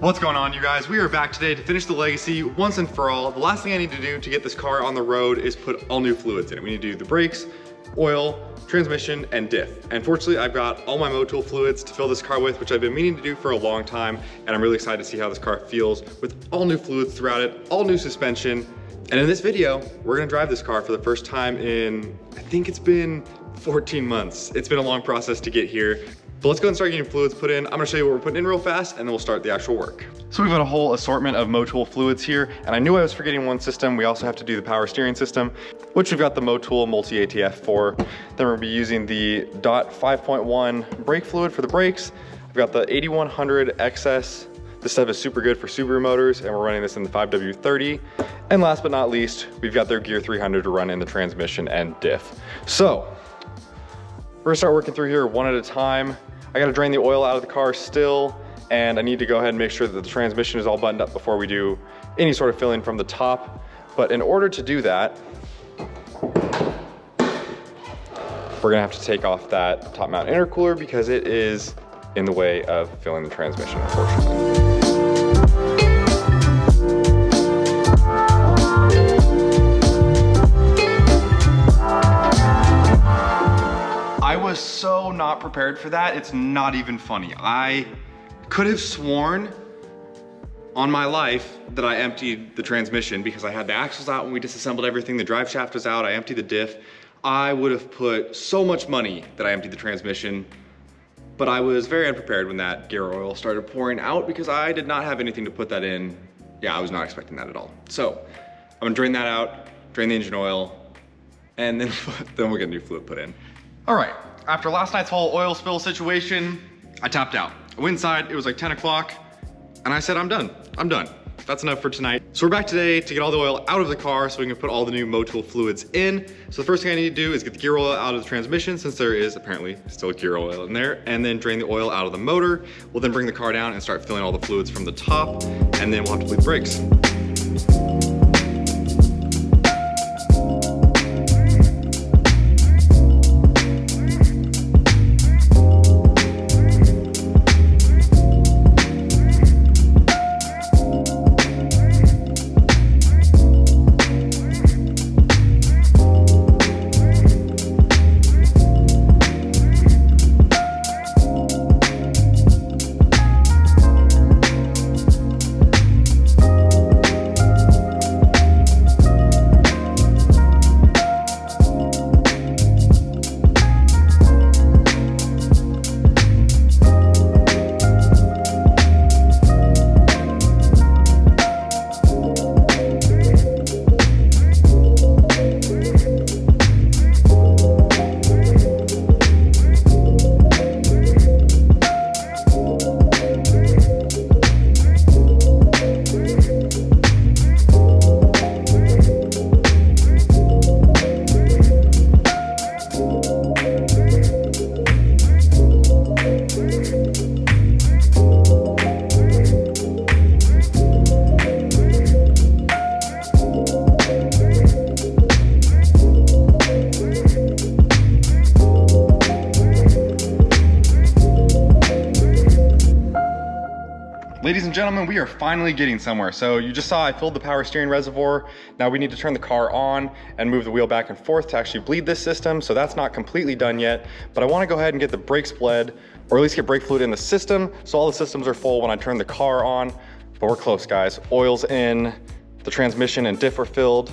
What's going on, you guys? We are back today to finish the Legacy once and for all. The last thing I need to do to get this car on the road is put all new fluids in it. We need to do the brakes, oil, transmission, and diff. And fortunately, I've got all my Motul fluids to fill this car with, which I've been meaning to do for a long time. And I'm really excited to see how this car feels with all new fluids throughout it, all new suspension. And in this video, we're gonna drive this car for the first time in, I think it's been 14 months. It's been a long process to get here. But let's go and start getting fluids put in. I'm gonna show you what we're putting in real fast, and then we'll start the actual work. So we've got a whole assortment of Motul fluids here, and I knew I was forgetting one system. We also have to do the power steering system, which we've got the Motul multi-ATF for. Then we'll be using the DOT 5.1 brake fluid for the brakes. I've got the 8100 XS. This stuff is super good for Subaru motors, and we're running this in the 5W30. And last but not least, we've got their Gear 300 to run in the transmission and diff. So we're gonna start working through here one at a time. I gotta drain the oil out of the car still, and I need to go ahead and make sure that the transmission is all buttoned up before we do any sort of filling from the top. But in order to do that, we're gonna have to take off that top mount intercooler because it is in the way of filling the transmission, unfortunately. I was so not prepared for that. It's not even funny. I could have sworn on my life that I emptied the transmission because I had the axles out when we disassembled everything. The drive shaft was out. I emptied the diff. I would have put so much money that I emptied the transmission, but I was very unprepared when that gear oil started pouring out because I did not have anything to put that in. Yeah, I was not expecting that at all. So I'm gonna drain that out, drain the engine oil, and then we'll get a new fluid put in. All right, after last night's whole oil spill situation, I tapped out. I went inside, it was like 10 o'clock, and I said, I'm done. That's enough for tonight. So we're back today to get all the oil out of the car so we can put all the new Motul fluids in. So the first thing I need to do is get the gear oil out of the transmission, since there is apparently still gear oil in there, and then drain the oil out of the motor. We'll then bring the car down and start filling all the fluids from the top, and then we'll have to bleed the brakes. Ladies and gentlemen, we are finally getting somewhere. So you just saw I filled the power steering reservoir. Now we need to turn the car on and move the wheel back and forth to actually bleed this system. So that's not completely done yet, but I want to go ahead and get the brakes bled, or at least get brake fluid in the system so all the systems are full when I turn the car on. But we're close, guys. Oil's in, the transmission and diff are filled.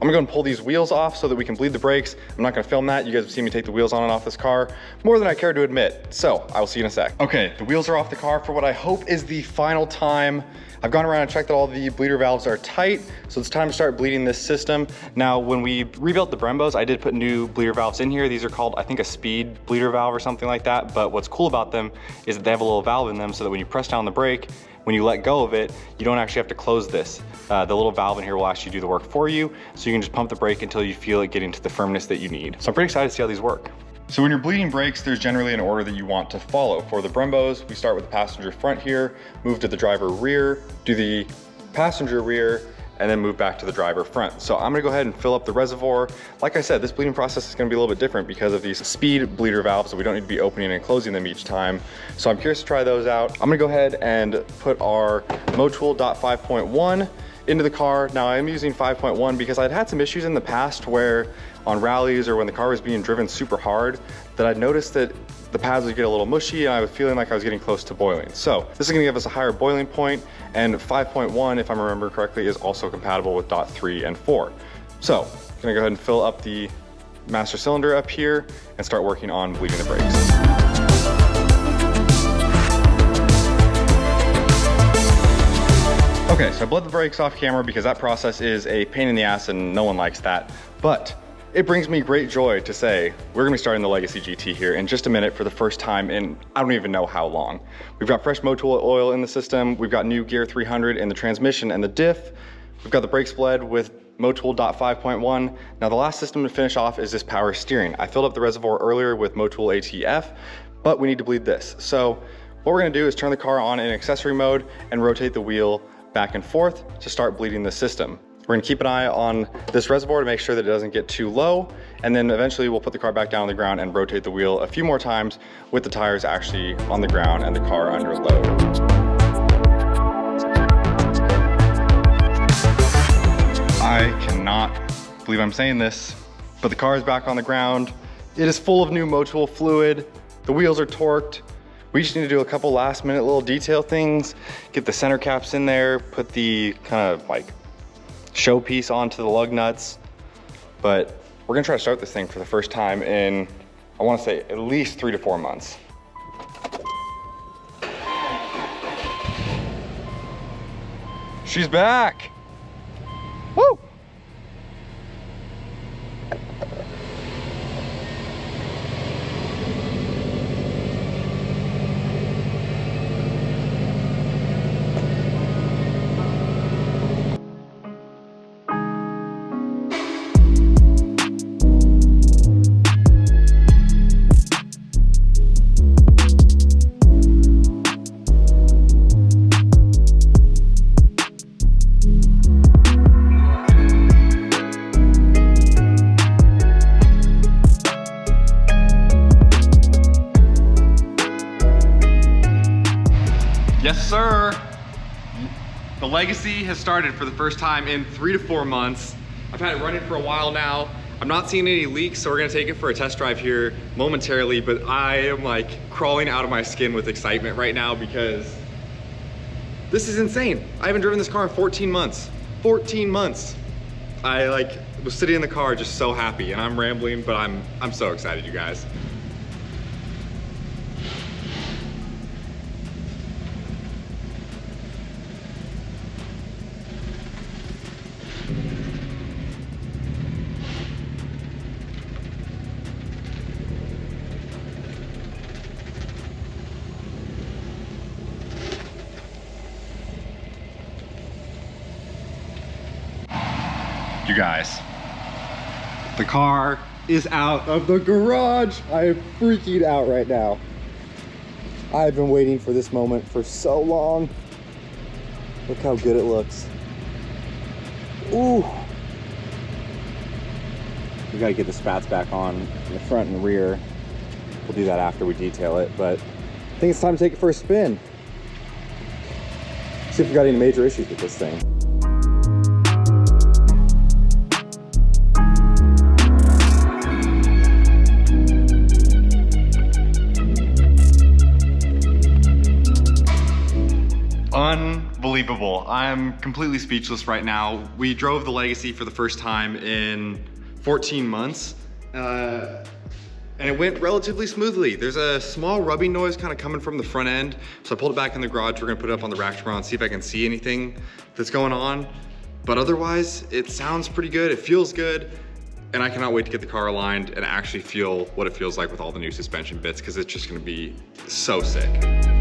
I'm gonna go and pull these wheels off so that we can bleed the brakes. I'm not gonna film that. You guys have seen me take the wheels on and off this car more than I care to admit. So I will see you in a sec. Okay, the wheels are off the car for what I hope is the final time. I've gone around and checked that all the bleeder valves are tight, so it's time to start bleeding this system. Now, when we rebuilt the Brembos, I did put new bleeder valves in here. These are called, I think, a speed bleeder valve or something like that. But what's cool about them is that they have a little valve in them so that when you press down the brake, when you let go of it, you don't actually have to close this. The little valve in here will actually do the work for you, so you can just pump the brake until you feel it getting to the firmness that you need. So I'm pretty excited to see how these work. So when you're bleeding brakes, there's generally an order that you want to follow. For the Brembos, we start with the passenger front here, move to the driver rear, do the passenger rear, and then move back to the driver front. So I'm gonna go ahead and fill up the reservoir. Like I said, this bleeding process is gonna be a little bit different because of these speed bleeder valves, so we don't need to be opening and closing them each time. So I'm curious to try those out. I'm gonna go ahead and put our Motul .5.1 into the car. Now I'm using 5.1 because I'd had some issues in the past where on rallies or when the car was being driven super hard that I'd noticed that the pads would get a little mushy and I was feeling like I was getting close to boiling. So this is gonna give us a higher boiling point, and 5.1, if I remember correctly, is also compatible with .3 and 4. So I'm gonna go ahead and fill up the master cylinder up here and start working on bleeding the brakes. Okay, so I bled the brakes off camera because that process is a pain in the ass and no one likes that. But it brings me great joy to say we're gonna be starting the Legacy GT here in just a minute for the first time in I don't even know how long. We've got fresh Motul oil in the system. We've got new Gear 300 in the transmission and the diff. We've got the brakes bled with Motul .5.1. Now the last system to finish off is this power steering. I filled up the reservoir earlier with Motul ATF, but we need to bleed this. So what we're gonna do is turn the car on in accessory mode and rotate the wheel back and forth to start bleeding the system. We're gonna keep an eye on this reservoir to make sure that it doesn't get too low, and then eventually we'll put the car back down on the ground and rotate the wheel a few more times with the tires actually on the ground and the car under load. I cannot believe I'm saying this, but the car is back on the ground. It is full of new Motul fluid. The wheels are torqued. We just need to do a couple last minute little detail things, get the center caps in there, put the kind of like showpiece onto the lug nuts. But we're gonna try to start this thing for the first time in, I wanna say at least 3 to 4 months. She's back. Woo! Yes, sir. The Legacy has started for the first time in 3 to 4 months. I've had it running for a while now. I'm not seeing any leaks, so we're gonna take it for a test drive here momentarily, but I am like crawling out of my skin with excitement right now because this is insane. I haven't driven this car in 14 months. 14 months. I like was sitting in the car just so happy, and I'm rambling, but I'm so excited, you guys. You guys, the car is out of the garage. I am freaking out right now. I've been waiting for this moment for so long. Look how good it looks. Ooh. We gotta get the spats back on in the front and rear. We'll do that after we detail it, but I think it's time to take it for a spin. See if we got any major issues with this thing. Unbelievable. I'm completely speechless right now. We drove the Legacy for the first time in 14 months, and it went relatively smoothly. There's a small rubbing noise kind of coming from the front end, so I pulled it back in the garage. We're gonna put it up on the rack tomorrow and see if I can see anything that's going on. But otherwise, it sounds pretty good, it feels good, and I cannot wait to get the car aligned and actually feel what it feels like with all the new suspension bits, because it's just gonna be so sick.